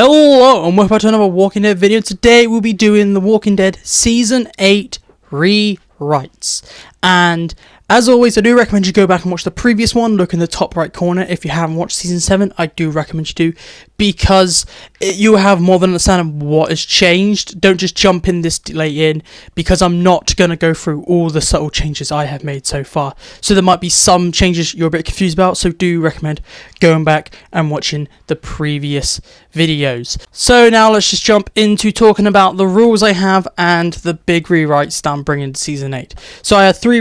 Hello and welcome back to another Walking Dead video. Today we'll be doing The Walking Dead Season 8 rewrites. And as always, I do recommend you go back and watch the previous one. Look in the top right corner. If you haven't watched Season 7, I do recommend you do, because you have more than an understanding of what has changed. Don't just jump in this late in, because I'm not going to go through all the subtle changes I have made so far. So there might be some changes you're a bit confused about, so do recommend going back and watching the previous videos. So now let's just jump into talking about the rules I have and the big rewrites that I'm bringing to Season 8. So I have three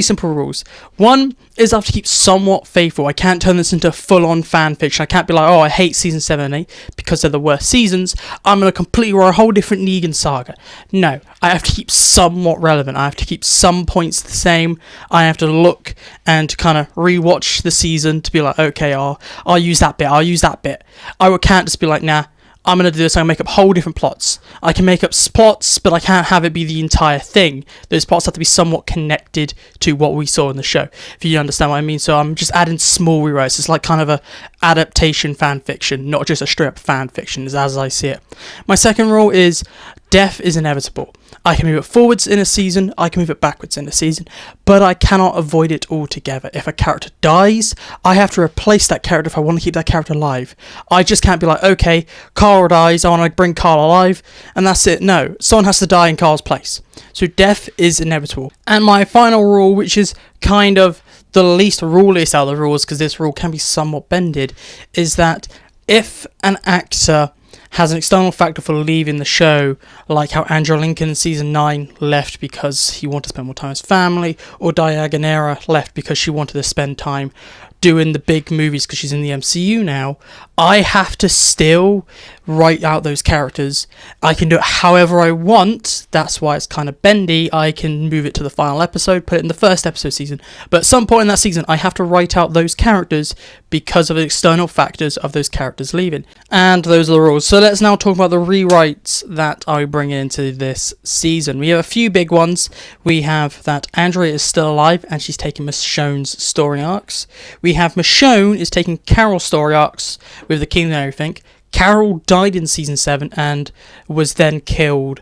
simple rules. One is I have to keep somewhat faithful. I can't turn this into full-on fan fiction. I can't be like, oh, I hate Season 7 and 8 because they're the worst seasons. I'm going to completely write a whole different Negan saga. No, I have to keep somewhat relevant. I have to keep some points the same. I have to look and kind of rewatch the season to be like, okay, I'll use that bit. I'll use that bit. I can't just be like, nah, I'm going to do this, I'm going to make up whole different plots. I can make up plots, but I can't have it be the entire thing. Those plots have to be somewhat connected to what we saw in the show, if you understand what I mean. So I'm just adding small rewrites. It's like kind of a adaptation fan fiction, not just a straight up fan fiction, as I see it. My second rule is death is inevitable. I can move it forwards in a season, I can move it backwards in a season, but I cannot avoid it altogether. If a character dies, I have to replace that character if I want to keep that character alive. I just can't be like, okay, Carl dies, I want to bring Carl alive, and that's it. No, someone has to die in Carl's place. So death is inevitable. And my final rule, which is kind of the least ruliest out of the rules, because this rule can be somewhat bended, is that if an actor has an external factor for leaving the show, like how Andrew Lincoln in Season 9 left because he wanted to spend more time with his family, or Diagonera left because she wanted to spend time doing the big movies because she's in the MCU now, I have to still write out those characters. I can do it however I want. That's why it's kind of bendy. I can move it to the final episode, put it in the first episode season, but at some point in that season I have to write out those characters because of the external factors of those characters leaving. And those are the rules. So let's now talk about the rewrites that I bring into this season. We have a few big ones. We have that Andrea is still alive and she's taking Michonne's story arcs. We have Michonne is taking Carol's story arcs with the king and everything. Carol died in Season 7 and was then killed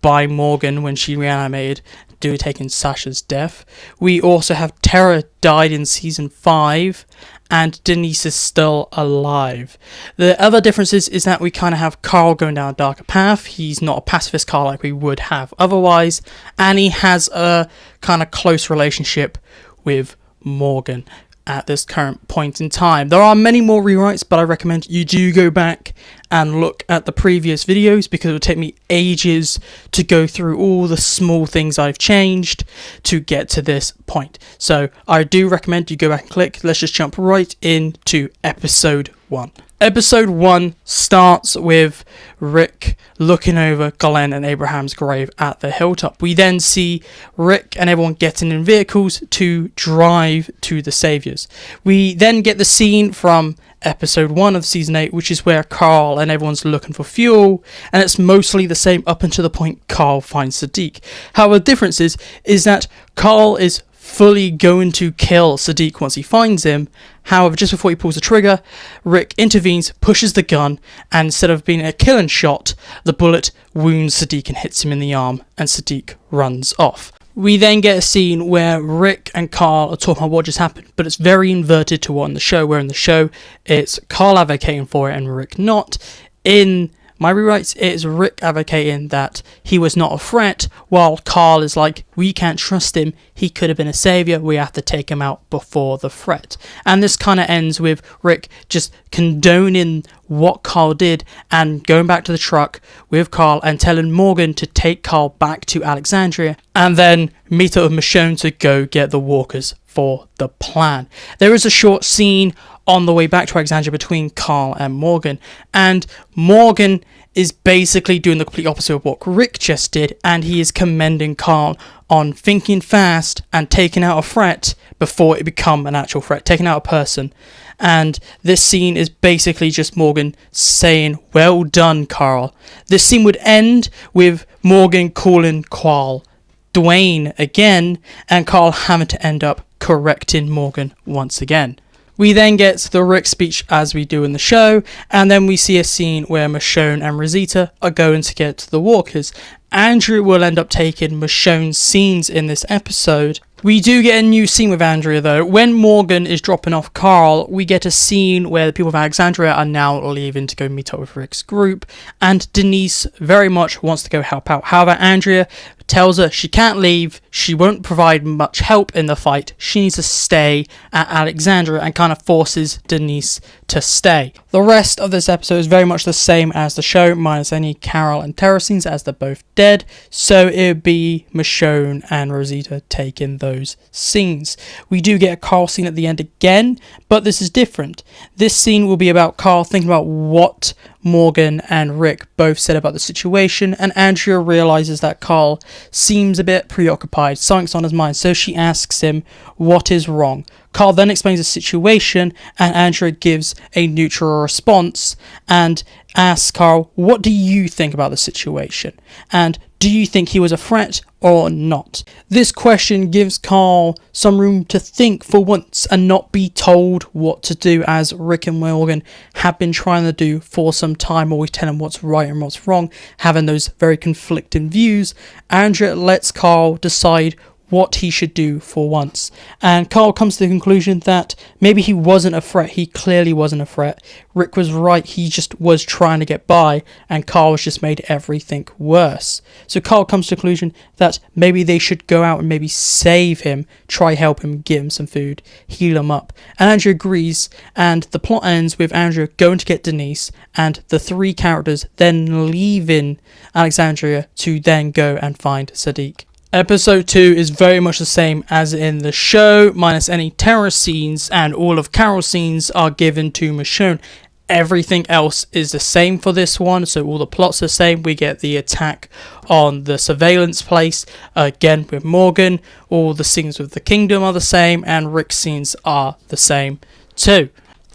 by Morgan when she reanimated, taking Sasha's death. We also have Tara died in Season 5 and Denise is still alive. The other difference is that we kind of have Carl going down a darker path. He's not a pacifist Carl like we would have otherwise, and he has a kind of close relationship with Morgan at this current point in time. There are many more rewrites, but I recommend you do go back and look at the previous videos, because it would take me ages to go through all the small things I've changed to get to this point. So I do recommend you go back and click. Let's just jump right into episode 1. Episode 1 starts with Rick looking over Glenn and Abraham's grave at the hilltop. We then see Rick and everyone getting in vehicles to drive to the Saviours. We then get the scene from episode 1 of Season 8, which is where Carl and everyone's looking for fuel, and it's mostly the same up until the point Carl finds Sadiq. However, the difference is that Carl is fully going to kill Sadiq once he finds him. However, just before he pulls the trigger, Rick intervenes, pushes the gun, and instead of being a killing shot, the bullet wounds Sadiq and hits him in the arm, and Sadiq runs off. We then get a scene where Rick and Carl are talking about what just happened, but it's very inverted to what in the show, where in the show it's Carl advocating for it and Rick not. In my rewrites, it is Rick advocating that he was not a threat, while Carl is like, we can't trust him, he could have been a saviour, we have to take him out before the threat. And this kind of ends with Rick just condoning what Carl did and going back to the truck with Carl and telling Morgan to take Carl back to Alexandria and then meet up with Michonne to go get the walkers for the plan. There is a short scene on the way back to Alexandria between Carl and Morgan is basically doing the complete opposite of what Rick just did, and he is commending Carl on thinking fast and taking out a threat before it become an actual threat, taking out a person. And this scene is basically just Morgan saying, well done, Carl. This scene would end with Morgan calling Carl Dwayne again, and Carl having to end up correcting Morgan once again. We then get the Rick speech as we do in the show, and then we see a scene where Michonne and Rosita are going to get the walkers. Andrea will end up taking Michonne's scenes in this episode. We do get a new scene with Andrea though. When Morgan is dropping off Carl, we get a scene where the people of Alexandria are now leaving to go meet up with Rick's group, and Denise very much wants to go help out. However, Andrea tells her she can't leave, she won't provide much help in the fight, she needs to stay at Alexandria, and kind of forces Denise to stay. The rest of this episode is very much the same as the show, minus any Carol and Tara scenes as they're both dead, so it would be Michonne and Rosita taking those scenes. We do get a Carl scene at the end again, but this is different. This scene will be about Carl thinking about what Morgan and Rick both said about the situation, and Andrea realizes that Carl seems a bit preoccupied, something's on his mind, so she asks him what is wrong. Carl then explains the situation, and Andrea gives a neutral response and asks Carl, what do you think about the situation? And do you think he was a threat or not? This question gives Carl some room to think for once and not be told what to do, as Rick and Morgan have been trying to do for some time, always telling him what's right and what's wrong, having those very conflicting views. Andrea lets Carl decide what he should do for once, and Carl comes to the conclusion that maybe he wasn't a threat. He clearly wasn't a threat. Rick was right, he just was trying to get by, and Carl's just made everything worse. So Carl comes to the conclusion that maybe they should go out and maybe save him, try help him, give him some food, heal him up. And Andrea agrees, and the plot ends with Andrea going to get Denise, and the three characters then leaving Alexandria to then go and find Sadiq. Episode 2 is very much the same as in the show, minus any terror scenes, and all of Carol's scenes are given to Michonne. Everything else is the same for this one, so all the plots are the same. We get the attack on the surveillance place, again with Morgan. All the scenes with the kingdom are the same, and Rick's scenes are the same too.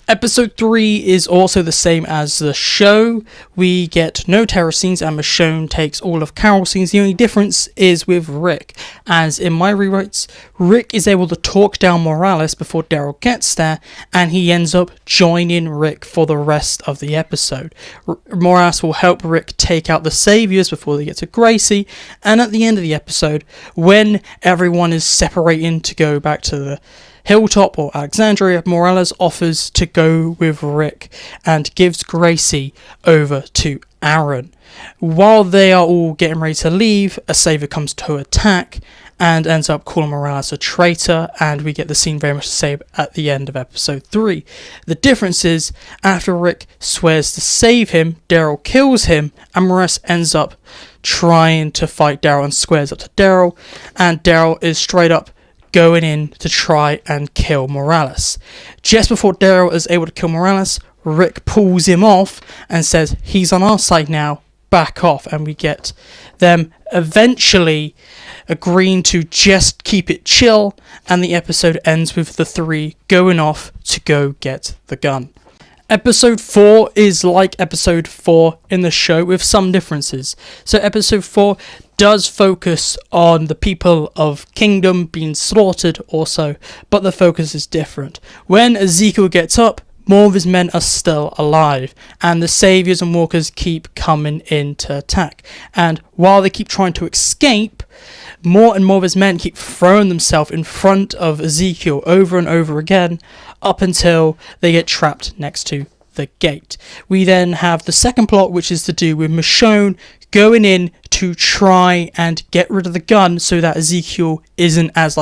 Episode 3 is also the same as the show. We get no terror scenes, and Michonne takes all of Carol's scenes. The only difference is with Rick, as in my rewrites, Rick is able to talk down Morales before Daryl gets there, and he ends up joining Rick for the rest of the episode. Morales will help Rick take out the Savors before they get to Gracie, and at the end of the episode, when everyone is separating to go back to the Hilltop or Alexandria, Morales offers to go with Rick and gives Gracie over to Aaron. While they are all getting ready to leave, a Savor comes to attack and ends up calling Morales a traitor, and we get the scene very much the same at the end of episode 3. The difference is, after Rick swears to save him, Daryl kills him, and Morales ends up trying to fight Daryl and squares up to Daryl, and Daryl is straight up going in to try and kill Morales. Just before Daryl is able to kill Morales, Rick pulls him off and says, he's on our side now, back off, and we get them eventually agreeing to just keep it chill, and the episode ends with the three going off to go get the gun. Episode 4 is like episode 4 in the show with some differences. So episode 4 does focus on the people of Kingdom being slaughtered also, but the focus is different. When Ezekiel gets up, more of his men are still alive, and the Saviours and Walkers keep coming in to attack. And while they keep trying to escape, more and more of his men keep throwing themselves in front of Ezekiel over and over again, up until they get trapped next to the gate. We then have the second plot, which is to do with Michonne going in to try and get rid of the gun so that Ezekiel isn't as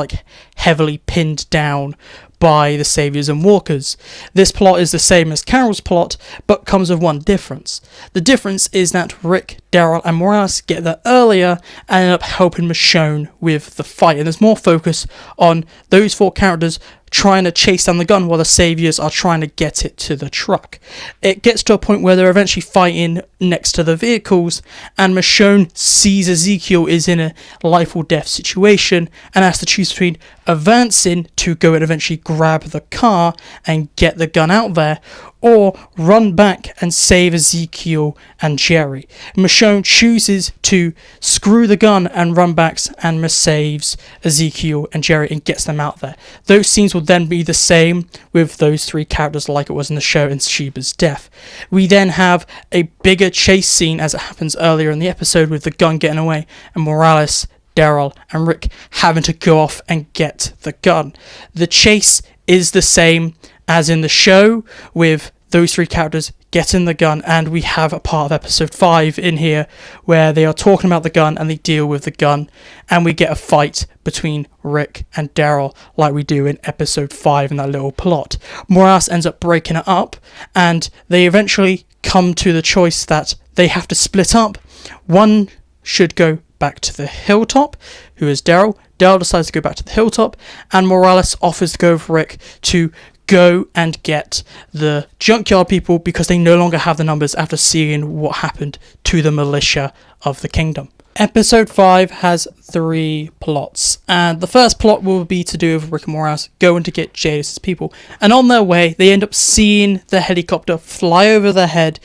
heavily pinned down by the Saviours and Walkers. This plot is the same as Carol's plot, but comes with one difference. The difference is that Rick, Daryl and Morales get there earlier and end up helping Michonne with the fight, and there's more focus on those four characters trying to chase down the gun while the Saviours are trying to get it to the truck. It gets to a point where they're eventually fighting next to the vehicles, and Michonne sees Ezekiel is in a life or death situation and has to choose between advancing to go and eventually grab the car and get the gun out there, or run back and save Ezekiel and Jerry. Michonne chooses to screw the gun and run back and saves Ezekiel and Jerry and gets them out there. Those scenes will then be the same with those three characters like it was in the show in Sheba's death. We then have a bigger chase scene as it happens earlier in the episode with the gun getting away and Morales, Daryl and Rick having to go off and get the gun. The chase is the same as in the show with those three characters getting the gun, and we have a part of episode 5 in here where they are talking about the gun and they deal with the gun, and we get a fight between Rick and Daryl like we do in episode 5 in that little plot. Morales ends up breaking it up and they eventually come to the choice that they have to split up. One should go back to the hilltop, who is Daryl. Daryl decides to go back to the hilltop, and Morales offers to go with Rick to go and get the junkyard people because they no longer have the numbers after seeing what happened to the militia of the kingdom. Episode 5 has 3 plots, and the first plot will be to do with Rick and Morales going to get Jadis' people, and on their way they end up seeing the helicopter fly over their head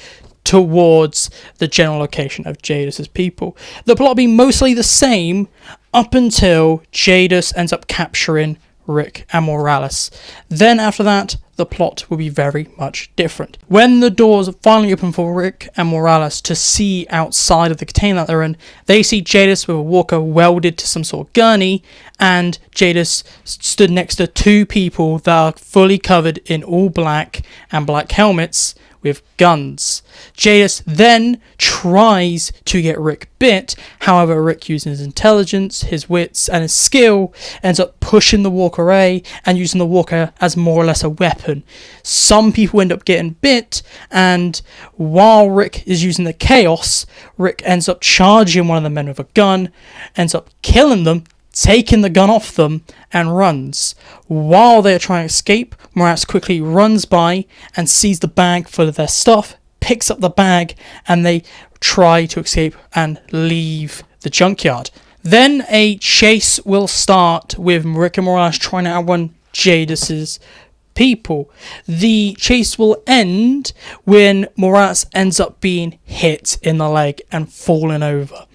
towards the general location of Jadis' people. The plot being mostly the same up until Jadis ends up capturing Rick and Morales. Then after that, the plot will be very much different. When the doors finally open for Rick and Morales to see outside of the container that they're in, they see Jadis with a walker welded to some sort of gurney, and Jadis stood next to 2 people that are fully covered in all black and black helmets with guns. Jadis then tries to get Rick bit, however Rick, using his intelligence, his wits and his skill, ends up pushing the walker away and using the walker as more or less a weapon. Some people end up getting bit, and while Rick is using the chaos, Rick ends up charging one of the men with a gun, ends up killing them, taking the gun off them, and runs. While they are trying to escape, Morales quickly runs by and sees the bag full of their stuff, picks up the bag, and they try to escape and leave the junkyard. Then a chase will start with Rick and Morales trying to outrun Jadis' people. The chase will end when Morales ends up being hit in the leg and falling over.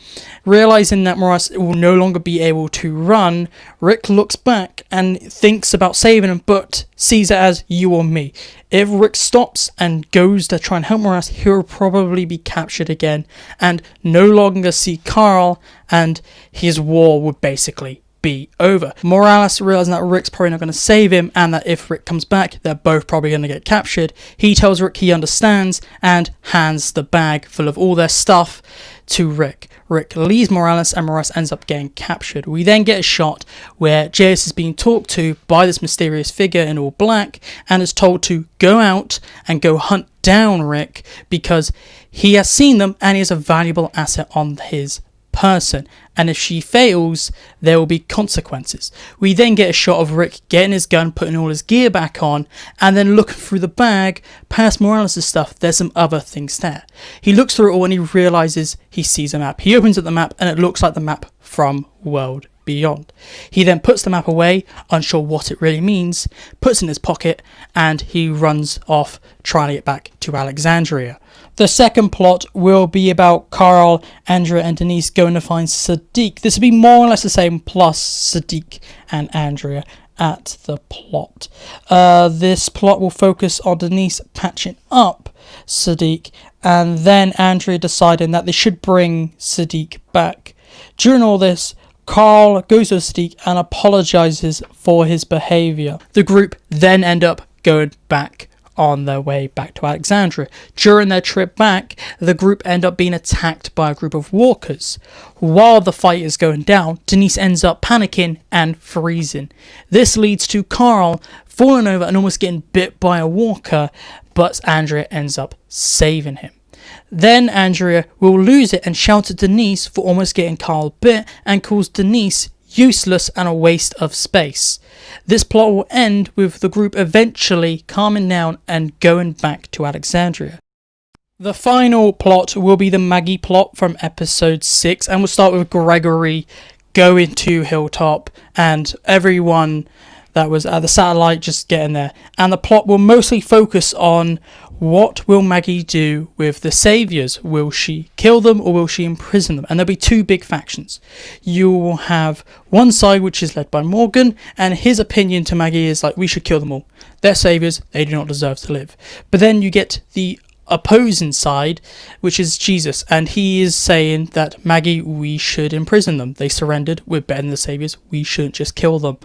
Realizing that Morales will no longer be able to run, Rick looks back and thinks about saving him, but sees it as you or me. If Rick stops and goes to try and help Morales, he'll probably be captured again and no longer see Carl, and his war would basically be over. Morales, realizing that Rick's probably not going to save him and that if Rick comes back they're both probably going to get captured, he tells Rick he understands and hands the bag full of all their stuff to Rick. Rick leaves Morales and Morales ends up getting captured. We then get a shot where Jadis is being talked to by this mysterious figure in all black and is told to go out and go hunt down Rick because he has seen them and he is a valuable asset on his person, and if she fails there will be consequences. We then get a shot of Rick getting his gun, putting all his gear back on, and then looking through the bag past Morales' stuff. There's some other things there. He looks through it all and he realizes he sees a map. He opens up the map and it looks like the map from World Beyond. He then puts the map away, unsure what it really means, puts it in his pocket, and he runs off trying to get back to Alexandria. The second plot will be about Carl, Andrea and Denise going to find Sadiq. This will be more or less the same, plus Sadiq and Andrea at the plot. This plot will focus on Denise patching up Sadiq and then Andrea deciding that they should bring Sadiq back. During all this, Carl goes to Sadiq and apologizes for his behavior. The group then end up going back on their way back to Alexandria. During their trip back, the group end up being attacked by a group of walkers. While the fight is going down, Denise ends up panicking and freezing. This leads to Carl falling over and almost getting bit by a walker, but Andrea ends up saving him. Then Andrea will lose it and shout at Denise for almost getting Carl bit and calls Denise useless and a waste of space. This plot will end with the group eventually calming down and going back to Alexandria. The final plot will be the Maggie plot from episode 6, and we'll start with Gregory going to Hilltop and everyone that was at the satellite just getting there. And the plot will mostly focus on what will Maggie do with the Saviours. Will she kill them or will she imprison them? And there'll be two big factions. You will have one side which is led by Morgan, and his opinion to Maggie is like, we should kill them all. They're Saviours, they do not deserve to live. But then you get the opposing side, which is Jesus, and he is saying that Maggie, we should imprison them. They surrendered, we're better than the Saviours, we shouldn't just kill them.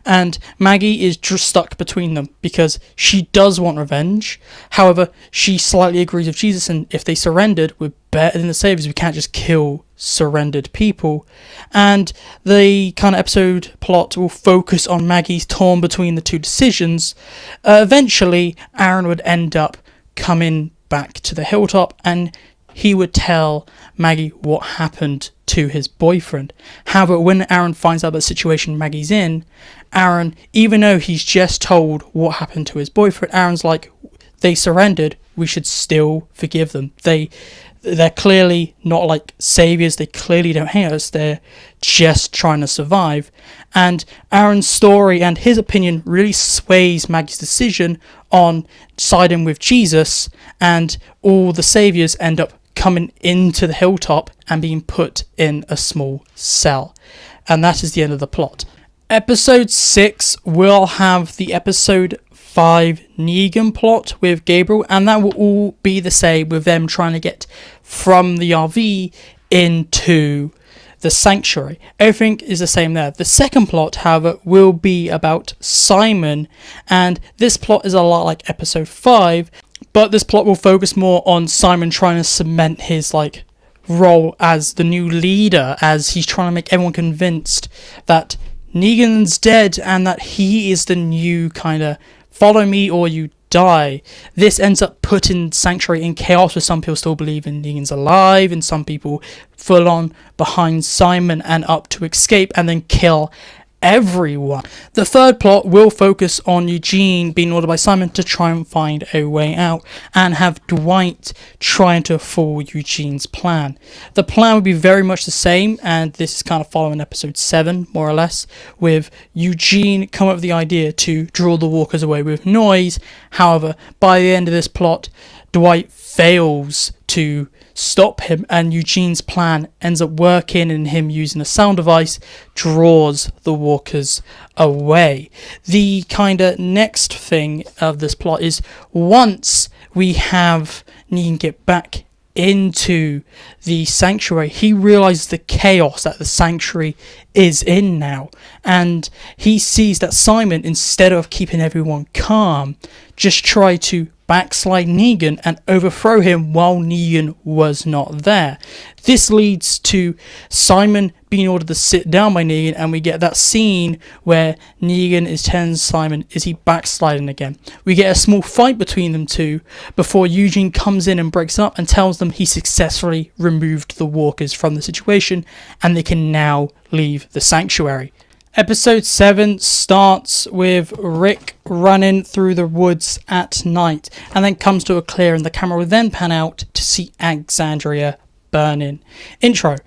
And Maggie is just stuck between them because she does want revenge. However, she slightly agrees with Jesus, and if they surrendered, we're better than the Saviours, we can't just kill surrendered people. And the kind of episode plot will focus on Maggie's torn between the two decisions. Eventually Aaron would end up coming back to the hilltop, and he would tell Maggie what happened to his boyfriend. However, when Aaron finds out the situation Maggie's in, Aaron, even though he's just told what happened to his boyfriend, Aaron's like, they surrendered, we should still forgive them. They're clearly not like Saviours, they clearly don't hate us, they're just trying to survive. And Aaron's story and his opinion really sways Maggie's decision on siding with Jesus, and all the Saviours end up coming into the hilltop and being put in a small cell. And that is the end of the plot. Episode 6 will have the episode 5 Negan plot with Gabriel, and that will all be the same, with them trying to get from the RV into the sanctuary. Everything is the same there. The second plot, however, will be about Simon, and this plot is a lot like episode 5, but this plot will focus more on Simon trying to cement his role as the new leader, as he's trying to make everyone convinced that Negan's dead and that he is the new kind of follow me or you die. This ends up putting Sanctuary in chaos, with some people still believing Negan's alive and some people full on behind Simon and up to escape and then kill everyone. The third plot will focus on Eugene being ordered by Simon to try and find a way out, and have Dwight trying to fool Eugene's plan. The plan would be very much the same, and this is kind of following episode 7 more or less, with Eugene coming up with the idea to draw the walkers away with noise. However, by the end of this plot, Dwight fails to stop him, and Eugene's plan ends up working, and him using a sound device draws the walkers away. The kind of next thing of this plot is, once we have Negan get back into the sanctuary, he realizes the chaos that the sanctuary is in now, and he sees that Simon, instead of keeping everyone calm, just tried to backslide Negan and overthrow him while Negan was not there. This leads to Simon being ordered to sit down by Negan, and we get that scene where Negan is telling Simon, is he backsliding again? We get a small fight between them two before Eugene comes in and breaks up and tells them he successfully removed the walkers from the situation and they can now leave the sanctuary. Episode 7 starts with Rick running through the woods at night, and then comes to a clearing. The camera will then pan out to see Alexandria burning. Intro.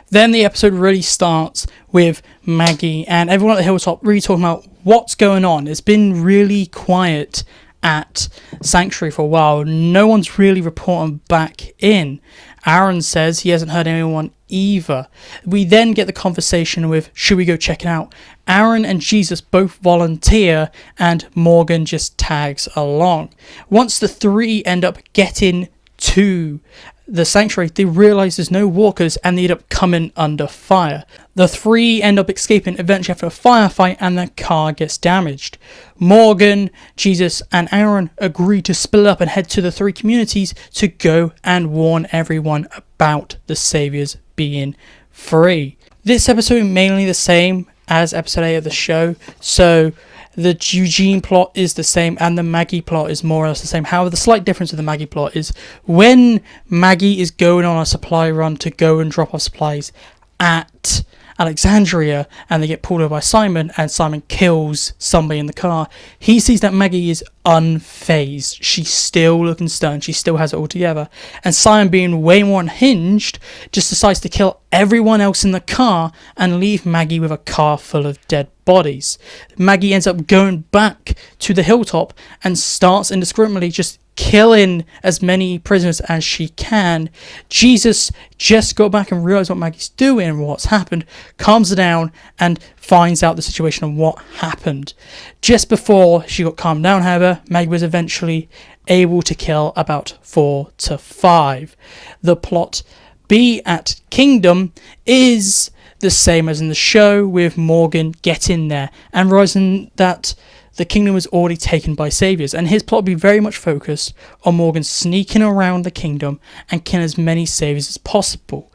Then the episode really starts with Maggie and everyone at the hilltop really talking about what's going on. It's been really quiet at Sanctuary for a while. No one's really reporting back in. Aaron says he hasn't heard anyone either. We then get the conversation with, should we go check it out? Aaron and Jesus both volunteer, and Morgan just tags along. Once the three end up getting to the sanctuary, they realise there's no walkers and they end up coming under fire. The three end up escaping eventually after a firefight, and their car gets damaged. Morgan, Jesus and Aaron agree to split up and head to the three communities to go and warn everyone about the Saviours being free. This episode is mainly the same as episode 8 of the show, so the Eugene plot is the same and the Maggie plot is more or less the same. However, the slight difference with the Maggie plot is when Maggie is going on a supply run to go and drop off supplies at Alexandria, and they get pulled over by Simon, and Simon kills somebody in the car. He sees that Maggie is unfazed. She's still looking stern. She still has it all together. And Simon, being way more unhinged, just decides to kill everyone else in the car and leave Maggie with a car full of dead bodies. Maggie ends up going back to the hilltop and starts indiscriminately just killing as many prisoners as she can. Jesus just got back and realized what Maggie's doing and what's happened, calms her down and finds out the situation and what happened. Just before she got calmed down, however, Maggie was eventually able to kill about 4 to 5. The plot B at Kingdom is the same as in the show, with Morgan getting there and realizing that the kingdom was already taken by Savors, and his plot will be very much focused on Morgan sneaking around the kingdom and killing as many Savors as possible.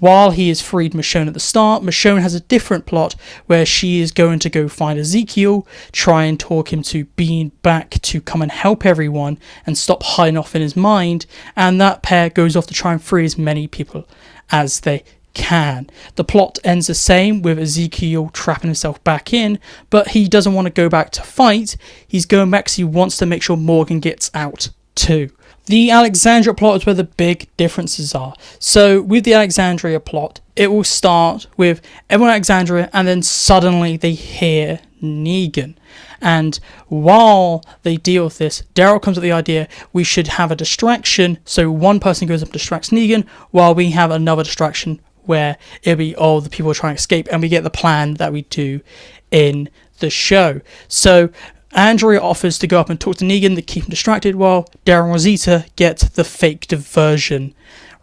While he has freed Michonne at the start, Michonne has a different plot where she is going to go find Ezekiel, try and talk him to being back to come and help everyone and stop hiding off in his mind, and that pair goes off to try and free as many people as they can. The plot ends the same, with Ezekiel trapping himself back in, but he doesn't want to go back to fight. He's going back because he wants to make sure Morgan gets out too. The Alexandria plot is where the big differences are. So with the Alexandria plot, it will start with everyone at Alexandria, and then suddenly they hear Negan. And while they deal with this, Daryl comes up with the idea we should have a distraction, so one person goes up and distracts Negan, while we have another distraction where it'll be all the people trying to escape, and we get the plan that we do in the show. So Andrea offers to go up and talk to Negan to keep him distracted, while Daryl and Rosita get the fake diversion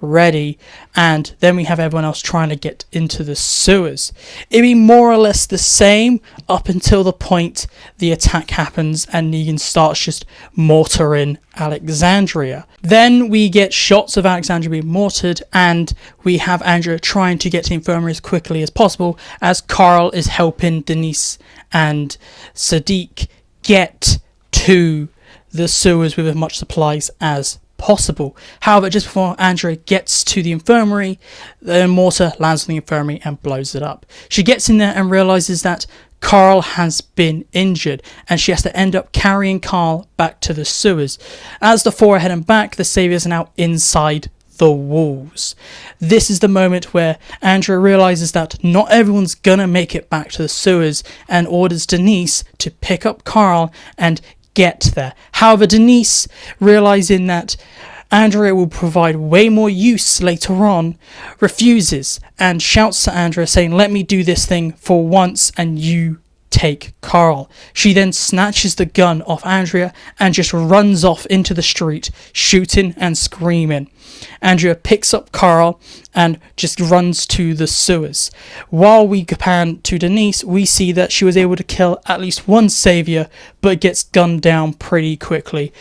ready, and then we have everyone else trying to get into the sewers. It'd be more or less the same up until the point the attack happens and Negan starts just mortaring Alexandria. Then we get shots of Alexandria being mortared, and we have Andrea trying to get to the infirmary as quickly as possible as Carl is helping Denise and Sadiq get to the sewers with as much supplies as possible. However, just before Andrea gets to the infirmary, the mortar lands on the infirmary and blows it up. She gets in there and realizes that Carl has been injured, and she has to end up carrying Carl back to the sewers. As the four are heading back, the Savors are now inside the walls. This is the moment where Andrea realizes that not everyone's gonna make it back to the sewers, and orders Denise to pick up Carl and get there. However, Denise, realizing that Andrea will provide way more use later on, refuses and shouts to Andrea saying, "Let me do this thing for once and you take Carl." She then snatches the gun off Andrea and just runs off into the street, shooting and screaming. Andrea picks up Carl and just runs to the sewers. While we pan to Denise, we see that she was able to kill at least one savior, but gets gunned down pretty quickly,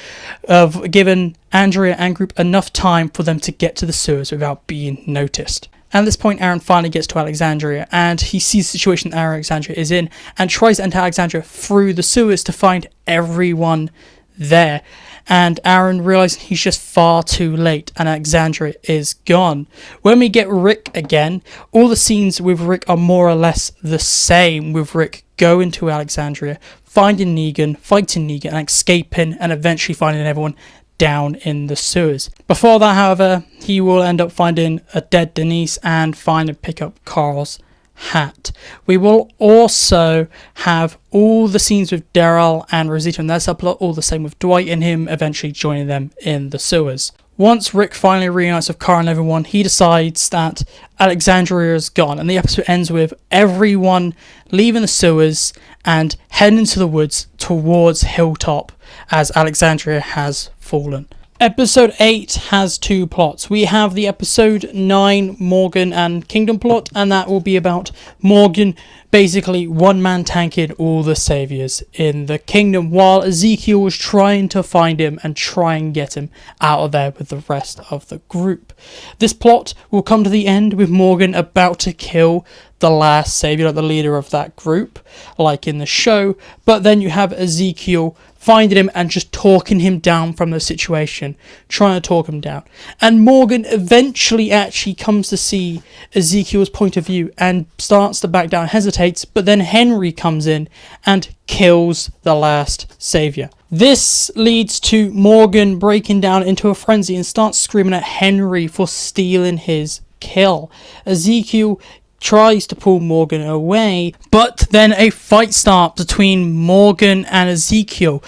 giving Andrea and group enough time for them to get to the sewers without being noticed. At this point, Aaron finally gets to Alexandria, and he sees the situation that Alexandria is in and tries to enter Alexandria through the sewers to find everyone there. And Aaron realizes he's just far too late and Alexandria is gone. When we get Rick again, all the scenes with Rick are more or less the same, with Rick going to Alexandria, finding Negan, fighting Negan and escaping, and eventually finding everyone down in the sewers. Before that, however, he will end up finding a dead Denise and find and pick up Carl's hat. We will also have all the scenes with Daryl and Rosita and their subplot, all the same with Dwight and him eventually joining them in the sewers. Once Rick finally reunites with Carl and everyone, he decides that Alexandria is gone, and the episode ends with everyone leaving the sewers and heading into the woods towards Hilltop as Alexandria has fallen. Episode 8 has two plots. We have the episode 9 Morgan and Kingdom plot, and that will be about Morgan basically one-man tanking all the saviors in the kingdom, while Ezekiel was trying to find him and try and get him out of there with the rest of the group. This plot will come to the end with Morgan about to kill the last savior, like the leader of that group, like in the show, but then you have Ezekiel finding him and just talking him down from the situation, trying to talk him down. And Morgan eventually actually comes to see Ezekiel's point of view and starts to back down, hesitates, but then Henry comes in and kills the last savior. This leads to Morgan breaking down into a frenzy and starts screaming at Henry for stealing his kill. Ezekiel tries to pull Morgan away, but then a fight starts between Morgan and Ezekiel.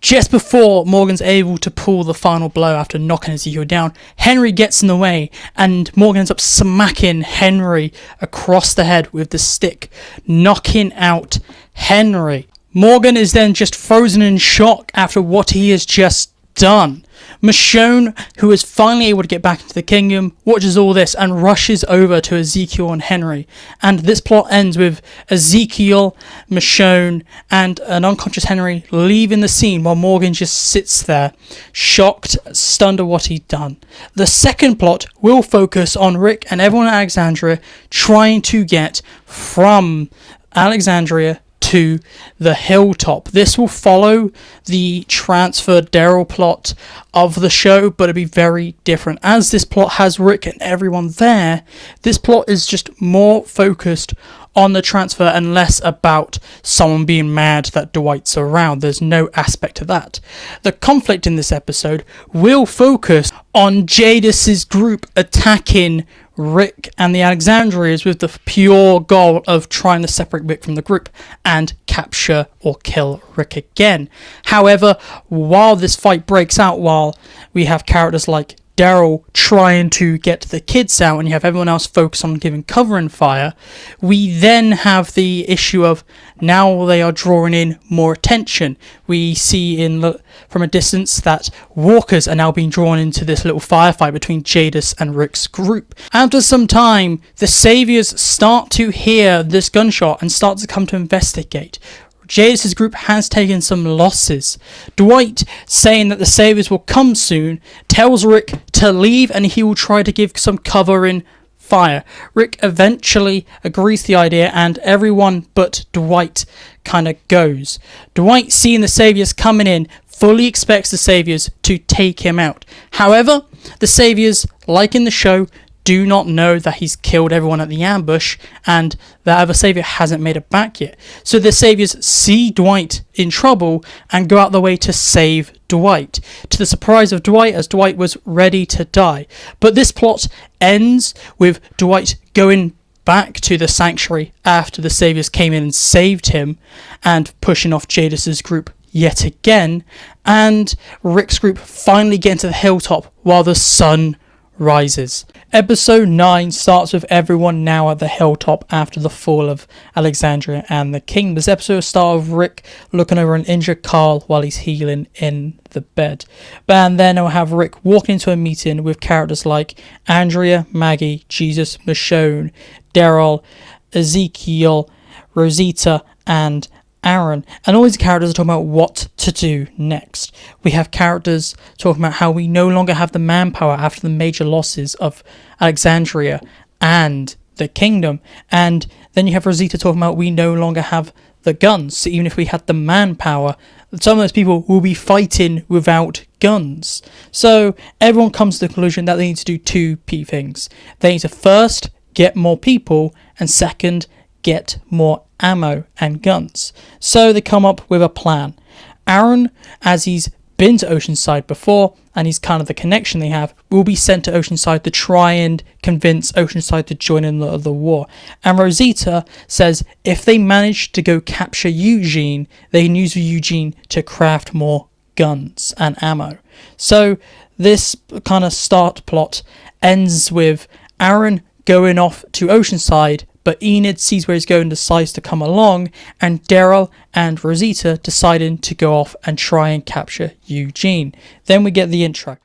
Just before Morgan's able to pull the final blow after knocking Ezekiel down, Henry gets in the way and Morgan ends up smacking Henry across the head with the stick, knocking out Henry. Morgan is then just frozen in shock after what he has just done. Michonne, who is finally able to get back into the kingdom, watches all this and rushes over to Ezekiel and Henry. And this plot ends with Ezekiel, Michonne, and an unconscious Henry leaving the scene while Morgan just sits there, shocked, stunned at what he'd done. The second plot will focus on Rick and everyone at Alexandria trying to get from Alexandria to the hilltop. This will follow the transfer Daryl plot of the show, but it'll be very different. As this plot has Rick and everyone there, this plot is just more focused on the transfer and less about someone being mad that Dwight's around. There's no aspect of that. The conflict in this episode will focus on Jadis's group attacking Rick and the Alexandrians with the pure goal of trying to separate Rick from the group and capture or kill Rick again. However, while this fight breaks out, while we have characters like Daryl trying to get the kids out and you have everyone else focused on giving cover and fire, we then have the issue of now they are drawing in more attention. We see from a distance that walkers are now being drawn into this little firefight between Jadis and Rick's group. After some time, the Saviours start to hear this gunshot and start to come to investigate. Jadis' group has taken some losses. Dwight, saying that the Saviours will come soon, tells Rick to leave and he will try to give some cover in fire. Rick eventually agrees to the idea and everyone but Dwight kind of goes. Dwight, seeing the Saviours coming in, fully expects the Saviours to take him out. However, the Saviours, like in the show, do not know that he's killed everyone at the ambush and that other Saviour hasn't made it back yet. So the Saviours see Dwight in trouble and go out the way to save Dwight, to the surprise of Dwight, as Dwight was ready to die. But this plot ends with Dwight going back to the sanctuary after the Saviours came in and saved him and pushing off Jadis's group yet again, and Rick's group finally get to the hilltop while the sun rises. Episode 9 starts with everyone now at the hilltop after the fall of Alexandria and the king. This episode starts with Rick looking over an injured Carl while he's healing in the bed. And then we'll have Rick walking into a meeting with characters like Andrea, Maggie, Jesus, Michonne, Daryl, Ezekiel, Rosita, and Aaron, and all these characters are talking about what to do next. We have characters talking about how we no longer have the manpower after the major losses of Alexandria and the kingdom, and then you have Rosita talking about we no longer have the guns, so even if we had the manpower, some of those people will be fighting without guns. So everyone comes to the conclusion that they need to do two key things. They need to first get more people, and second, get more ammo and guns. So they come up with a plan. Aaron, as he's been to Oceanside before and he's kind of the connection they have, will be sent to Oceanside to try and convince Oceanside to join in the war. And Rosita says if they manage to go capture Eugene, they can use Eugene to craft more guns and ammo. So this kind of start plot ends with Aaron going off to Oceanside, but Enid sees where he's going, decides to come along, and Daryl and Rosita deciding to go off and try and capture Eugene. Then we get the intro.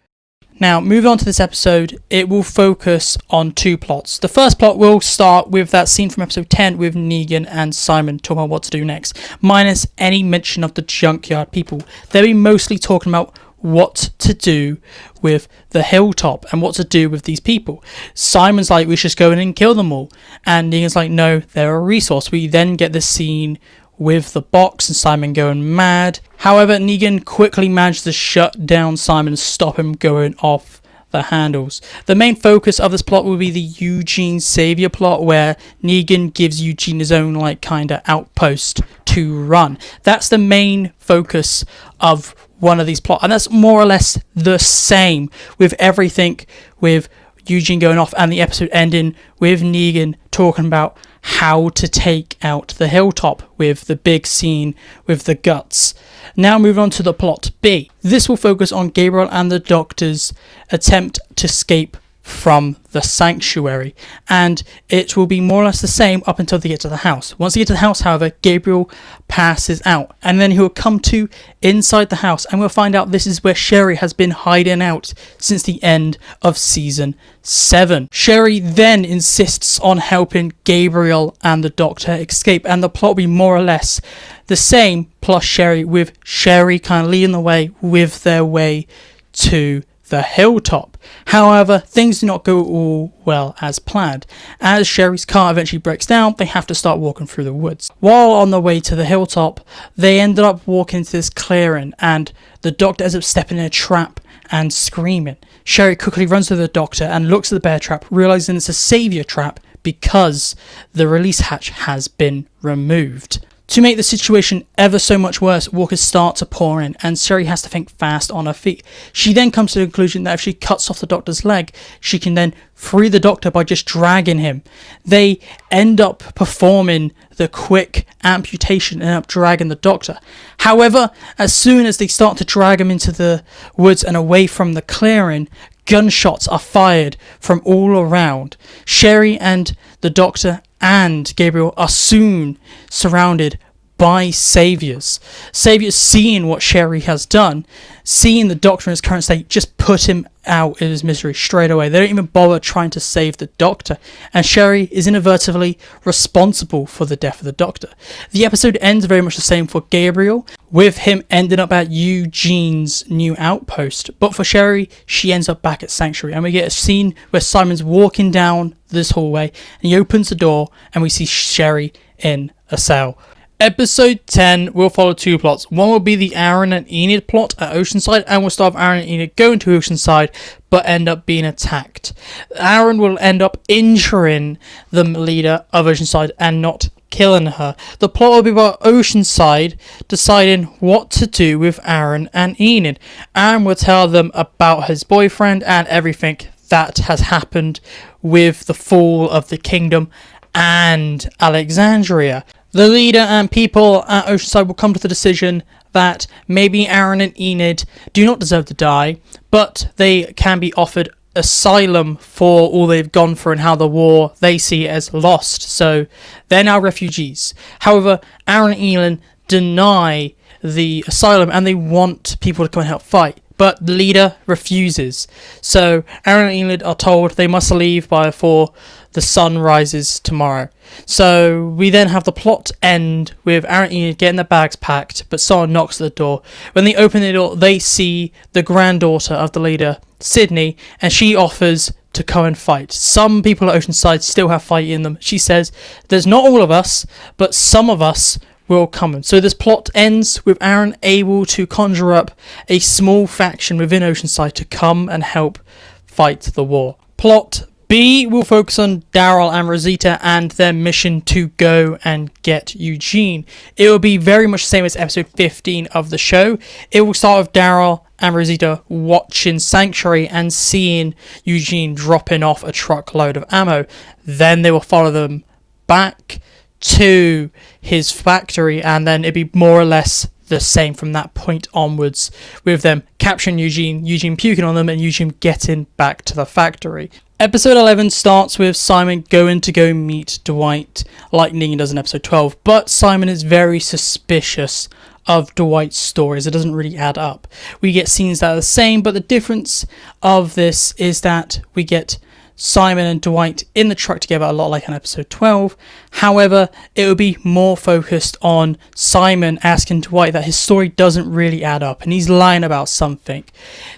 Now, moving on to this episode, it will focus on two plots. The first plot will start with that scene from episode 10 with Negan and Simon talking about what to do next, minus any mention of the junkyard people. They'll be mostly talking about what to do with the hilltop and what to do with these people. Simon's like, we should just go in and kill them all, and Negan's like, no, they're a resource. We then get this scene with the box and Simon going mad. However, Negan quickly managed to shut down Simon and stop him going off the handles. The main focus of this plot will be the Eugene savior plot, where Negan gives Eugene his own like kinda outpost to run. That's the main focus of one of these plots, and that's more or less the same with everything, with Eugene going off and the episode ending with Negan talking about how to take out the hilltop with the big scene with the guts. Now moving on to the plot B. This will focus on Gabriel and the Doctor's attempt to escape from the sanctuary, and it will be more or less the same up until they get to the house. Once they get to the house, however, Gabriel passes out, and then he will come to inside the house, and we'll find out this is where Sherry has been hiding out since the end of season 7. Sherry then insists on helping Gabriel and the Doctor escape, and the plot will be more or less the same, plus Sherry, with Sherry kind of leading the way with their way to the hilltop. However, things do not go all well as planned. As Sherry's car eventually breaks down, they have to start walking through the woods. While on the way to the hilltop, they ended up walking into this clearing, and the Doctor ends up stepping in a trap and screaming. Sherry quickly runs to the Doctor and looks at the bear trap, realizing it's a savior trap because the release hatch has been removed. To make the situation ever so much worse, walkers start to pour in, and Sherry has to think fast on her feet. She then comes to the conclusion that if she cuts off the Doctor's leg, she can then free the Doctor by just dragging him. They end up performing the quick amputation and end up dragging the Doctor. However, as soon as they start to drag him into the woods and away from the clearing, gunshots are fired from all around. Sherry and the Doctor and Gabriel are soon surrounded by Saviours. Saviours, seeing what Sherry has done, seeing the Doctor in his current state, just put him out in his misery straight away. They don't even bother trying to save the Doctor, and Sherry is inadvertently responsible for the death of the Doctor. The episode ends very much the same for Gabriel, with him ending up at Eugene's new outpost, but for Sherry, she ends up back at Sanctuary, and we get a scene where Simon's walking down this hallway, and he opens the door, and we see Sherry in a cell. Episode 10 will follow two plots. One will be the Aaron and Enid plot at Oceanside, and we'll start with Aaron and Enid going to Oceanside but end up being attacked. Aaron will end up injuring the leader of Oceanside and not killing her. The plot will be about Oceanside deciding what to do with Aaron and Enid. Aaron will tell them about his boyfriend and everything that has happened with the fall of the kingdom and Alexandria. The leader and people at Oceanside will come to the decision that maybe Aaron and Enid do not deserve to die, but they can be offered asylum for all they've gone through and how the war they see as lost. So they're now refugees. However, Aaron and Enid deny the asylum and they want people to come and help fight. But the leader refuses. So Aaron and Enid are told they must leave before the sun rises tomorrow. So we then have the plot end with Aaron and Enid getting their bags packed, but someone knocks at the door. When they open the door, they see the granddaughter of the leader, Sydney, and she offers to come and fight. Some people at Oceanside still have fight in them. She says, there's not all of us, but some of us will come in. So this plot ends with Aaron able to conjure up a small faction within Oceanside to come and help fight the war. Plot B will focus on Daryl and Rosita and their mission to go and get Eugene. It will be very much the same as episode 15 of the show. It will start with Daryl and Rosita watching Sanctuary and seeing Eugene dropping off a truckload of ammo. Then they will follow them back to his factory, and then it'd be more or less the same from that point onwards, with them capturing Eugene puking on them, and Eugene getting back to the factory. Episode 11 starts with Simon going to go meet Dwight like Negan does in episode 12, but Simon is very suspicious of Dwight's stories. It doesn't really add up. We get scenes that are the same, but the difference of this is that we get Simon and Dwight in the truck together, a lot like in episode 12. However, it will be more focused on Simon asking Dwight that his story doesn't really add up and he's lying about something.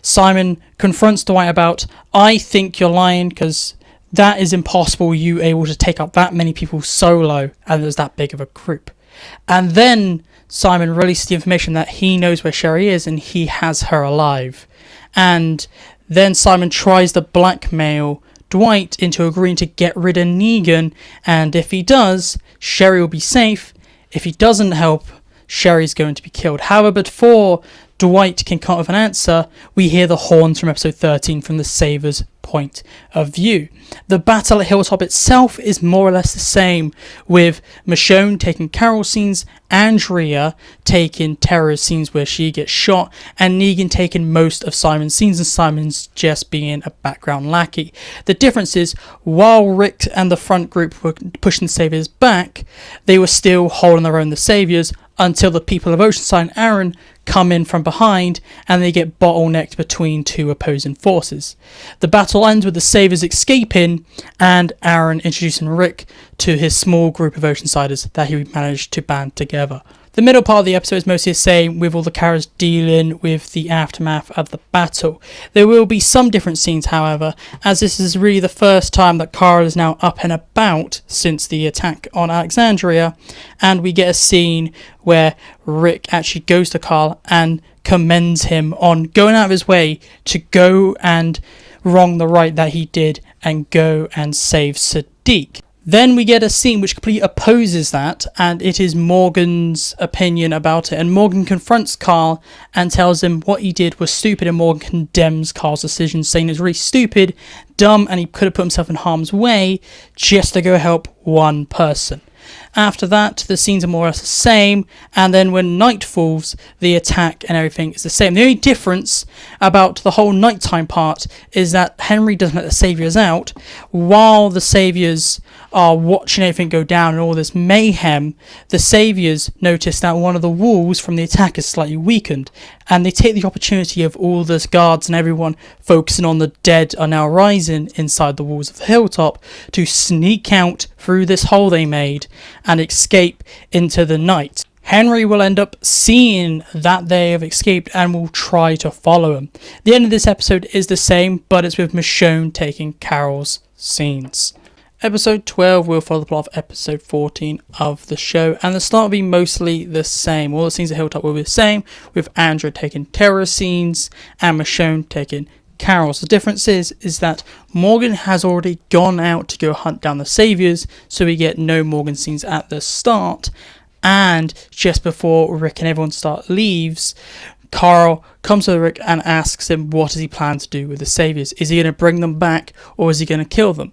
Simon confronts Dwight about, I think you're lying because that is impossible, you able to take up that many people solo and there's that big of a group. And then Simon releases the information that he knows where Sherry is and he has her alive. And then Simon tries to blackmail Dwight into agreeing to get rid of Negan, and if he does, Sherry will be safe. If he doesn't help, Sherry's going to be killed. However, before Dwight can come up with an answer, we hear the horns from episode 13 from the Savors' point of view. The battle at Hilltop itself is more or less the same, with Michonne taking Carol scenes, Andrea taking Tara's scenes where she gets shot, and Negan taking most of Simon's scenes, and Simon's just being a background lackey. The difference is, while Rick and the front group were pushing the Saviours back, they were still holding their own, the Saviours, until the people of Oceanside and Aaron come in from behind and they get bottlenecked between two opposing forces. The battle ends with the Saviours escaping and Aaron introducing Rick to his small group of Oceansiders that he managed to band together. The middle part of the episode is mostly the same, with all the characters dealing with the aftermath of the battle. There will be some different scenes, however, as this is really the first time that Carl is now up and about since the attack on Alexandria, and we get a scene where Rick actually goes to Carl and commends him on going out of his way to go and wrong the right that he did and go and save Sadiq. Then we get a scene which completely opposes that, and it is Morgan's opinion about it. And Morgan confronts Carl and tells him what he did was stupid, and Morgan condemns Carl's decision, saying it's really stupid, dumb, and he could have put himself in harm's way just to go help one person. After that, the scenes are more or less the same, and then when night falls, the attack and everything is the same. The only difference about the whole nighttime part is that Henry doesn't let the Saviours out. While the Saviours are watching everything go down and all this mayhem, the Saviours notice that one of the walls from the attack is slightly weakened, and they take the opportunity of all the guards and everyone focusing on the dead are now rising inside the walls of the hilltop to sneak out through this hole they made and escape into the night. Henry will end up seeing that they have escaped and will try to follow them. The end of this episode is the same, but it's with Michonne taking Carol's scenes. Episode 12 will follow the plot of episode 14 of the show, and the start will be mostly the same. All the scenes at Hilltop will be the same, with Andrea taking Terror scenes and Michonne taking Carol's. The difference is that Morgan has already gone out to go hunt down the Saviours, so we get no Morgan scenes at the start. And just before Rick and everyone leaves, Carl comes to Rick and asks him what does he plan to do with the Saviours. Is he going to bring them back or is he going to kill them?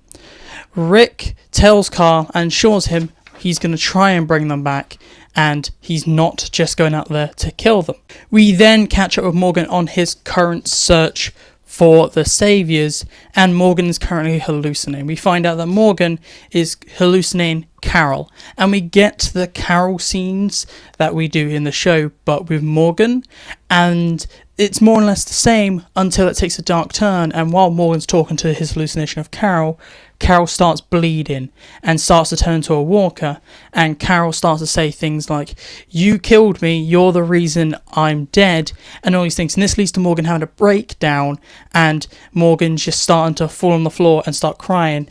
Rick tells Carl and assures him he's going to try and bring them back, and he's not just going out there to kill them. We then catch up with Morgan on his current search for the Saviours, and Morgan is currently hallucinating. We find out that Morgan is hallucinating Carol, and we get the Carol scenes that we do in the show, but with Morgan, and it's more or less the same until it takes a dark turn, and while Morgan's talking to his hallucination of Carol, Carol starts bleeding and starts to turn into a walker, and Carol starts to say things like, "You killed me, you're the reason I'm dead," and all these things. And this leads to Morgan having a breakdown, and Morgan just starting to fall on the floor and start crying.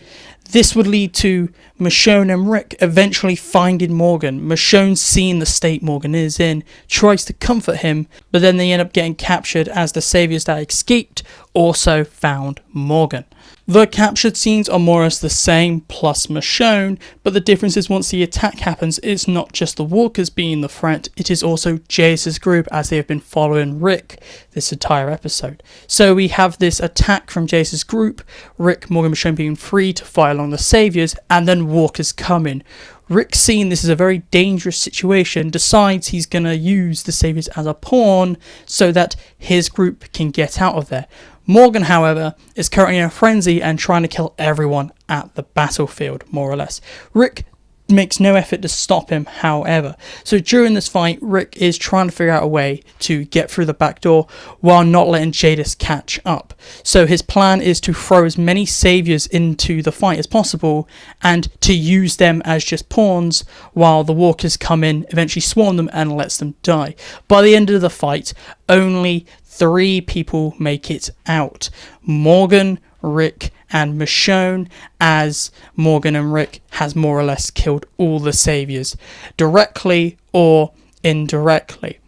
This would lead to Michonne and Rick eventually finding Morgan. Michonne, seeing the state Morgan is in, tries to comfort him, but then they end up getting captured as the Saviours that escaped also found Morgan. The captured scenes are more or less the same, plus Michonne, but the difference is once the attack happens, it's not just the walkers being the threat, it is also Jace's group, as they have been following Rick this entire episode. So we have this attack from Jace's group, Rick, Morgan, Michonne being free to fight along the Saviours, and then walkers coming. Rick, seeing this is a very dangerous situation, decides he's going to use the Saviours as a pawn so that his group can get out of there. Morgan, however, is currently in a frenzy and trying to kill everyone at the battlefield, more or less. Rick makes no effort to stop him, however. So during this fight, Rick is trying to figure out a way to get through the back door while not letting Jadis catch up. So his plan is to throw as many Saviours into the fight as possible and to use them as just pawns while the walkers come in, eventually swarm them and lets them die. By the end of the fight, only 3 people make it out: Morgan, Rick and Michonne, as Morgan and Rick has more or less killed all the Saviours, directly or indirectly.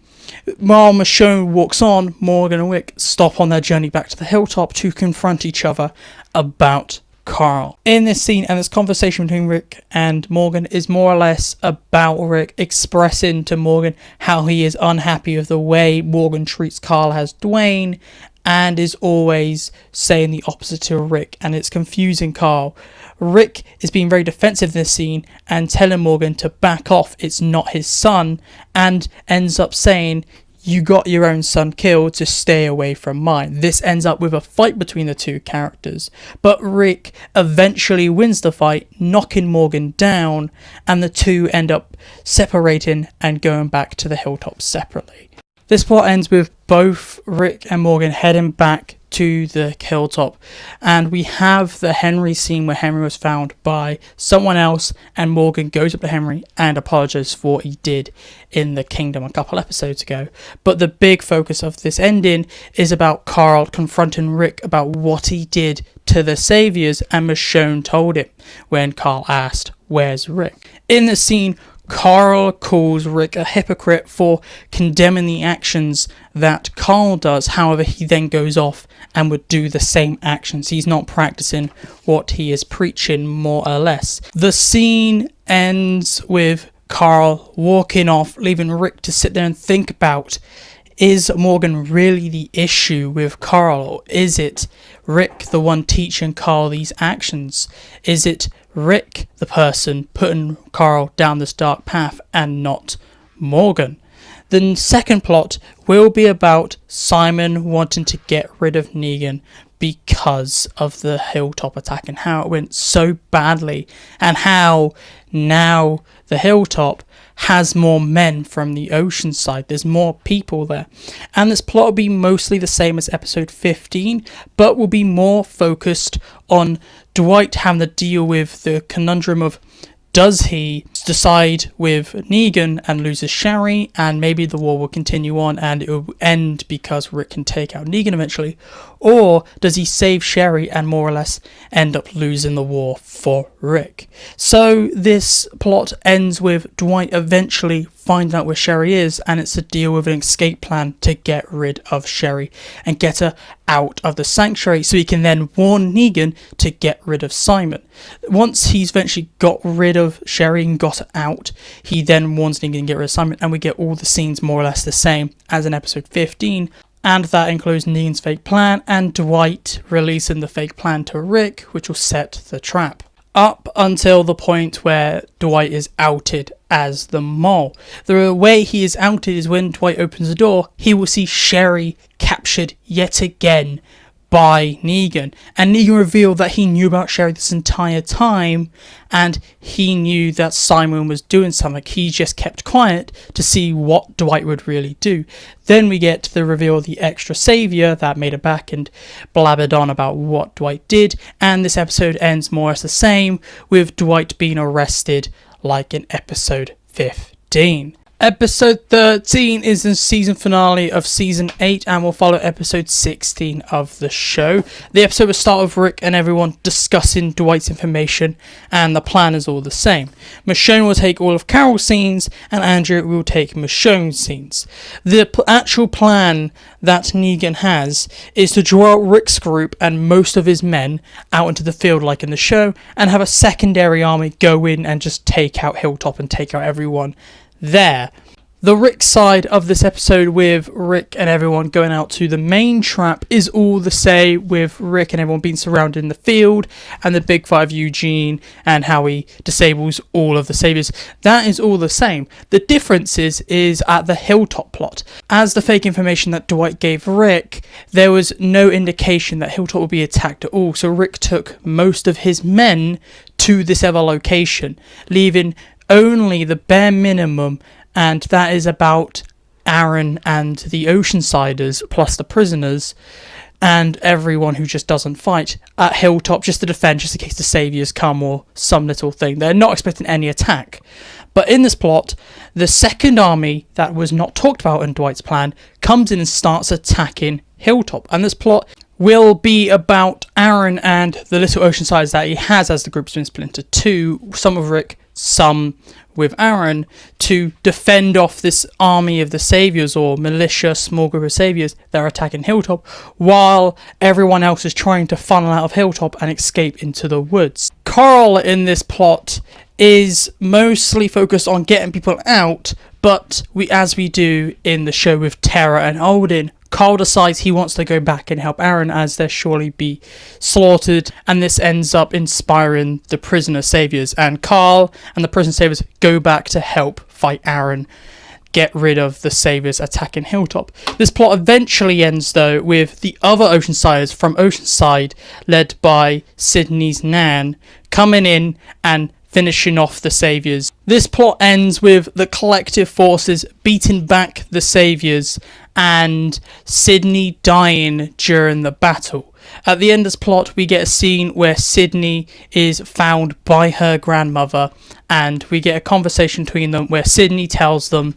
While Michonne walks on, Morgan and Rick stop on their journey back to the hilltop to confront each other about Carl. In this scene and this conversation between Rick and Morgan is more or less about Rick expressing to Morgan how he is unhappy with the way Morgan treats Carl as Dwayne, and is always saying the opposite to Rick, and it's confusing Carl. Rick is being very defensive in this scene and telling Morgan to back off, it's not his son, and ends up saying, you got your own son killed, to stay away from mine. This ends up with a fight between the two characters, but Rick eventually wins the fight, knocking Morgan down, and the two end up separating and going back to the hilltop separately. This plot ends with both Rick and Morgan heading back to the hilltop, and we have the Henry scene where Henry was found by someone else, and Morgan goes up to Henry and apologizes for what he did in the kingdom a couple episodes ago. But the big focus of this ending is about Carl confronting Rick about what he did to the Saviours, and Michonne told him when Carl asked, where's Rick? In the scene, Carl calls Rick a hypocrite for condemning the actions that Carl does. However, he then goes off and would do the same actions. He's not practicing what he is preaching, more or less. The scene ends with Carl walking off, leaving Rick to sit there and think about, is Morgan really the issue with Carl, or is it Rick the one teaching Carl these actions? Is it Rick the person putting Carl down this dark path and not Morgan? The second plot will be about Simon wanting to get rid of Negan because of the hilltop attack and how it went so badly, and how now the hilltop has more men from the ocean side. There's more people there, and this plot will be mostly the same as episode 15, but will be more focused on Dwight having to deal with the conundrum of, does he decide with Negan and loses Sherry, and maybe the war will continue on and it will end because Rick can take out Negan eventually, or does he save Sherry and more or less end up losing the war for Rick? So this plot ends with Dwight eventually finding out where Sherry is, and it's to deal with an escape plan to get rid of Sherry and get her out of the sanctuary so he can then warn Negan to get rid of Simon. Once he's eventually got rid of Sherry and got her out, he then warns Negan to get rid of Simon, and we get all the scenes more or less the same as in episode 15, and that includes Negan's fake plan and Dwight releasing the fake plan to Rick, which will set the trap. Up until the point where Dwight is outed as the mole. The way he is outed is when Dwight opens the door, he will see Sherry captured yet again by Negan, and Negan revealed that he knew about Sherry this entire time, and he knew that Simon was doing something. He just kept quiet to see what Dwight would really do. Then we get the reveal of the extra savior that made it back and blabbered on about what Dwight did, and this episode ends more or less the same, with Dwight being arrested like in episode 15. Episode 13 is the season finale of season 8 and will follow episode 16 of the show. The episode will start with Rick and everyone discussing Dwight's information, and the plan is all the same. Michonne will take all of Carol's scenes and Andrew will take Michonne's scenes. The actual plan that Negan has is to draw out Rick's group and most of his men out into the field like in the show, and have a secondary army go in and just take out Hilltop and take out everyone there. The Rick side of this episode, with Rick and everyone going out to the main trap, is all the same, with Rick and everyone being surrounded in the field and the big fight of Eugene and how he disables all of the saviors. That is all the same. The difference is at the Hilltop plot. As the fake information that Dwight gave Rick, there was no indication that Hilltop would be attacked at all, so Rick took most of his men to this other location, leaving only the bare minimum, and that is about Aaron and the Oceansiders plus the prisoners and everyone who just doesn't fight at Hilltop, just to defend, just in case the saviors come or some little thing. They're not expecting any attack. But in this plot, the second army that was not talked about in Dwight's plan comes in and starts attacking Hilltop, and this plot will be about Aaron and the little Oceansides that he has, as the group's been split into two, some with Rick, some with Aaron, to defend off this army of the Saviours, or militia, small group of Saviours that are attacking Hilltop, while everyone else is trying to funnel out of Hilltop and escape into the woods. Carl in this plot is mostly focused on getting people out, but as we do in the show with Tara and Alden, Carl decides he wants to go back and help Aaron, as they'll surely be slaughtered, and this ends up inspiring the prisoner Saviours, and Carl and the prisoner Saviours go back to help fight Aaron, get rid of the Saviours attacking Hilltop. This plot eventually ends, though, with the other Oceansiders from Oceanside, led by Sydney's Nan, coming in and finishing off the Saviours. This plot ends with the collective forces beating back the Saviours and Sydney dying during the battle. At the end of this plot, we get a scene where Sydney is found by her grandmother, and we get a conversation between them where Sydney tells them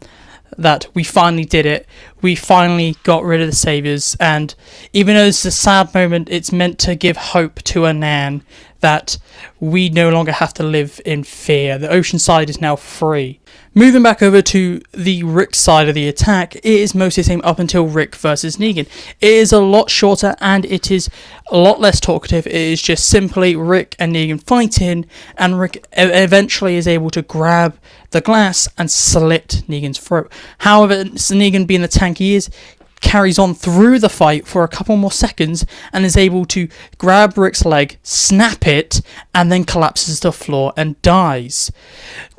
that we finally did it, we finally got rid of the Saviours, and even though it's a sad moment, it's meant to give hope to a Nan that we no longer have to live in fear. The Oceanside is now free. Moving back over to the Rick side of the attack, it is mostly the same up until Rick versus Negan. It is a lot shorter and it is a lot less talkative. It is just simply Rick and Negan fighting, and Rick eventually is able to grab the glass and slit Negan's throat. However, Negan, being the tank he is, carries on through the fight for a couple more seconds and is able to grab Rick's leg, snap it, and then collapses to the floor and dies.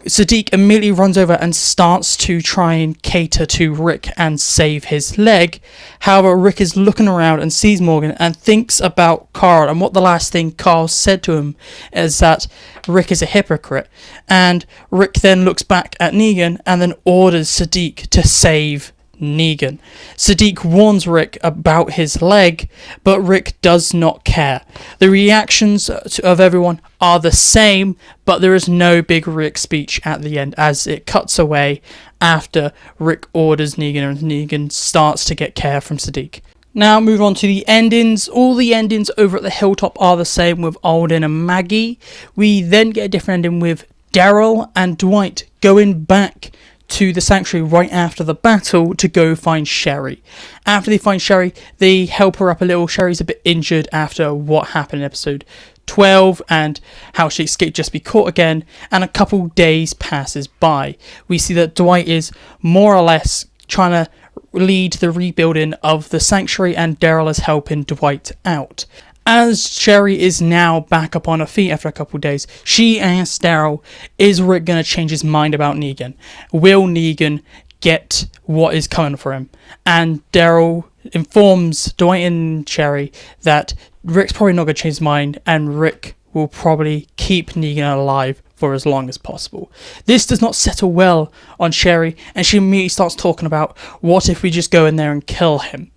Sadiq immediately runs over and starts to try and cater to Rick and save his leg. However, Rick is looking around and sees Morgan and thinks about Carl, and what the last thing Carl said to him is that Rick is a hypocrite. And Rick then looks back at Negan and then orders Sadiq to save Negan. Sadiq warns Rick about his leg, but Rick does not care. The reactions of everyone are the same, but there is no big Rick speech at the end, as it cuts away after Rick orders Negan and Negan starts to get care from Sadiq. Now move on to the endings. All the endings over at the Hilltop are the same with Alden and Maggie. We then get a different ending with Daryl and Dwight going back to the sanctuary right after the battle to go find Sherry. After they find Sherry, they help her up a little. Sherry's a bit injured after what happened in episode 12 and how she escaped just to be caught again, and a couple days passes by. We see that Dwight is more or less trying to lead the rebuilding of the sanctuary, and Daryl is helping Dwight out. As Sherry is now back up on her feet after a couple of days, she asks Daryl, is Rick going to change his mind about Negan? Will Negan get what is coming for him? And Daryl informs Dwight and Sherry that Rick's probably not going to change his mind, and Rick will probably keep Negan alive for as long as possible. This does not settle well on Sherry, and she immediately starts talking about, what if we just go in there and kill him?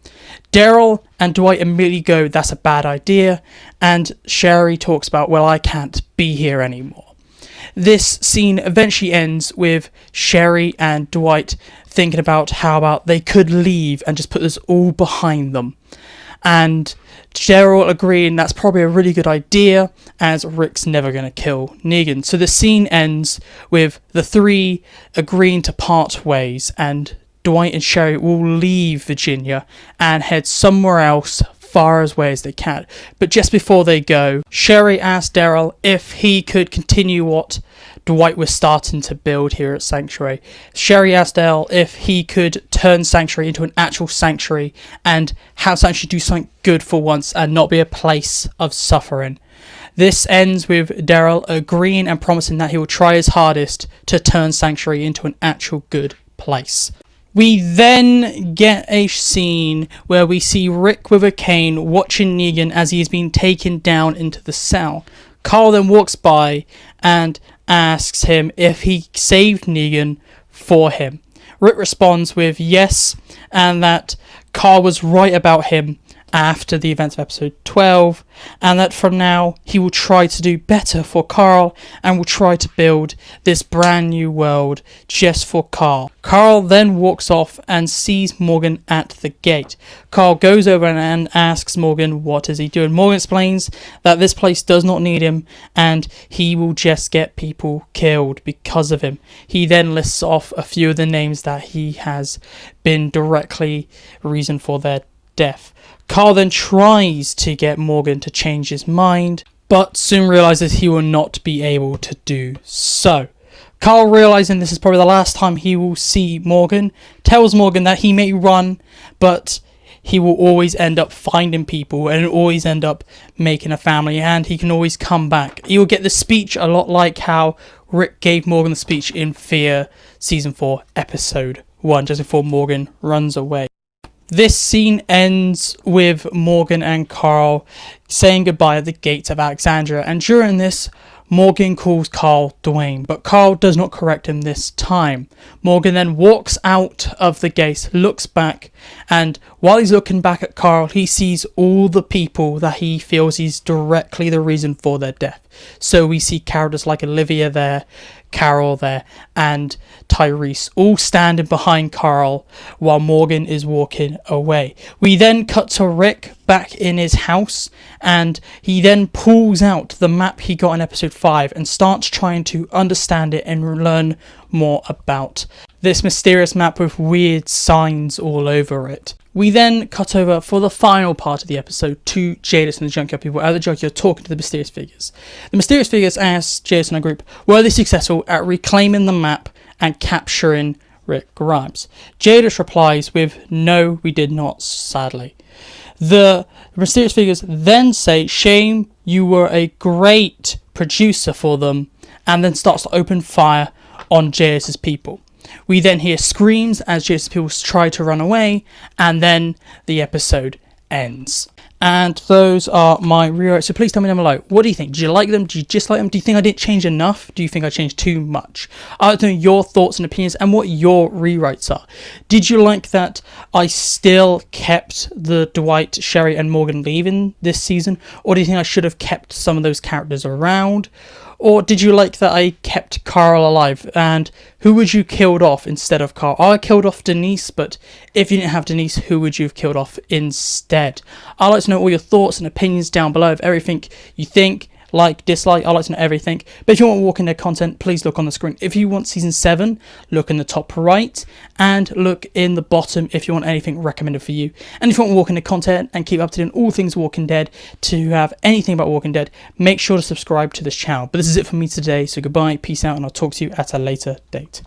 Daryl and Dwight immediately go, that's a bad idea, and Sherry talks about, well, I can't be here anymore. This scene eventually ends with Sherry and Dwight thinking about how about they could leave and just put this all behind them. And Daryl agreeing that's probably a really good idea, as Rick's never going to kill Negan. So the scene ends with the three agreeing to part ways, and Dwight and Sherry will leave Virginia and head somewhere else far away as they can. But just before they go, Sherry asks Daryl if he could continue what Dwight was starting to build here at Sanctuary. Sherry asked Daryl if he could turn Sanctuary into an actual sanctuary and have Sanctuary do something good for once and not be a place of suffering. This ends with Daryl agreeing and promising that he will try his hardest to turn Sanctuary into an actual good place. We then get a scene where we see Rick with a cane watching Negan as he is being taken down into the cell. Carl then walks by and asks him if he saved Negan for him. Rick responds with yes, and that Carl was right about him, after the events of episode 12, and that from now he will try to do better for Carl and will try to build this brand new world just for Carl. Carl then walks off and sees Morgan at the gate. Carl goes over and asks Morgan what is he doing. Morgan explains that this place does not need him and he will just get people killed because of him. He then lists off a few of the names that he has been directly reason for their death. Carl then tries to get Morgan to change his mind, but soon realizes he will not be able to do so. Carl, realizing this is probably the last time he will see Morgan, tells Morgan that he may run, but he will always end up finding people and always end up making a family, and he can always come back. He will get the speech a lot like how Rick gave Morgan the speech in Fear Season 4 Episode 1, just before Morgan runs away. This scene ends with Morgan and Carl saying goodbye at the gates of Alexandria, and during this, Morgan calls Carl Dwayne, but Carl does not correct him this time. Morgan then walks out of the gate, looks back, and while he's looking back at Carl, he sees all the people that he feels he's directly the reason for their death. So we see characters like Olivia there, Carol there, and Tyrese all standing behind Carl while Morgan is walking away. We then cut to Rick back in his house, and he then pulls out the map he got in episode 5 and starts trying to understand it and learn more about this mysterious map with weird signs all over it. We then cut over for the final part of the episode to Jadis and the Junkyard people at the Junkyard talking to the mysterious figures. The mysterious figures asked Jadis and her group, were they successful at reclaiming the map and capturing Rick Grimes? Jadis replies with, no, we did not, sadly. The mysterious figures then say, shame, you were a great producer for them, and then starts to open fire on Jadis' people. We then hear screams as Jadis' people try to run away, and then the episode ends. And those are my rewrites. So please tell me down below, what do you think? Do you like them? Do you dislike them? Do you think I didn't change enough? Do you think I changed too much? I'd like to know your thoughts and opinions and what your rewrites are. Did you like that I still kept the Dwight, Sherry and Morgan leaving this season? Or do you think I should have kept some of those characters around? Or did you like that I kept Carl alive? And who would you killed off instead of Carl? I killed off Denise, but if you didn't have Denise, who would you have killed off instead? I'd like to know all your thoughts and opinions down below of everything you think, like, dislike. I'd like to know everything. But if you want Walking Dead content, please look on the screen. If you want Season 7, look in the top right. And look in the bottom if you want anything recommended for you. And if you want Walking Dead content and keep up to date on all things Walking Dead, to have anything about Walking Dead, make sure to subscribe to this channel. But this is it for me today. So goodbye, peace out, and I'll talk to you at a later date.